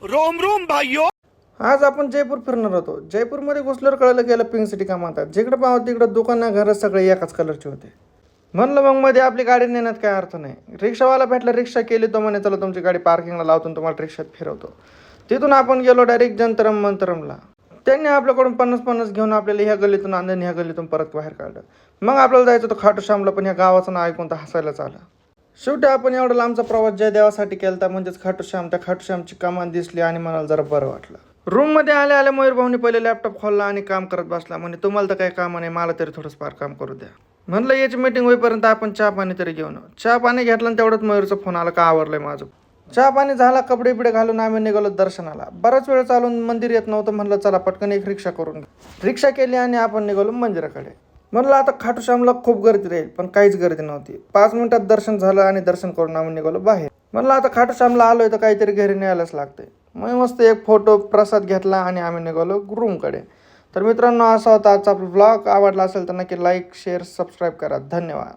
Rome Rome भाइयों. आज आपण जयपूर फिरणार होतो. जयपूरमध्ये घुसल्यावर कळलं गेलं पिंक सिटी का म्हणतात. जिकडे पाहावं तिकडे दुकानं घरं सगळे एकाच कलरचे होते. म्हणलं मग मध्ये आपली गाडी नेण्यात काय अर्थ नाही. रिक्षावाला भेटला, रिक्षा केली, तो म्हणे चला तुमची गाडी पार्किंगला लावतो, तुम्हाला रिक्षात फिरवतो. तिथून आपण गेलो डायरेक्ट जंतरम मंतरमला. त्यांनी आपल्याकडून 50-50 घेऊन आपल्याला ह्या गल्लीतून आणलं, ह्या गल्लीतून परत बाहेर काढलं. मग आपल्याला जायचं होतं खाटू श्यामला, पण ह्या गावाचं नाव ऐकून तर हसायलाच आलं. शेवटी आपण एवढा लांबचा प्रवास जयदेवासाठी केला, म्हणजेच खाटू श्याम. त्या खाटू श्यामची कमान दिसली आणि मला जरा बरं वाटलं. रूममध्ये आल्या आल्या मयूर भाऊनी पहिले लॅपटॉप खोलला आणि काम करत बसला. म्हणजे तुम्हाला तर काही काम नाही, मला तरी थोडंसं फार काम करू द्या. म्हणलं याची मीटिंग होईपर्यंत आपण चहा पाणी तरी घेऊन. चहा पाणी घेतला आणि तेवढंच मयूरचा फोन आला, का आवरलंय माझं. चहा पाणी झाला, कपडे बिडे घालून आम्ही निघालो दर्शनाला. बराच वेळ चालून मंदिर येत नव्हतं. म्हणलं चला पटकन एक रिक्षा करून घ्या. रिक्षा केली आणि आपण निघालो मंदिराकडे. म्हणलं आता खाटू श्यामला खूप गर्दी राहील, पण काहीच गर्दी नव्हती. 5 मिनिटात दर्शन झालं आणि दर्शन करून आम्ही निघालो बाहेर. म्हणलं आता खाटू श्यामला आलोय तर काहीतरी घरी न्यायलाच लागतंय. मग मस्त एक फोटो प्रसाद घेतला आणि आम्ही निघालो रूमकडे. तर मित्रांनो, असा होता आजचा आपला ब्लॉग. आवडला असेल तर नक्की लाईक, शेअर, सबस्क्राईब करा. धन्यवाद.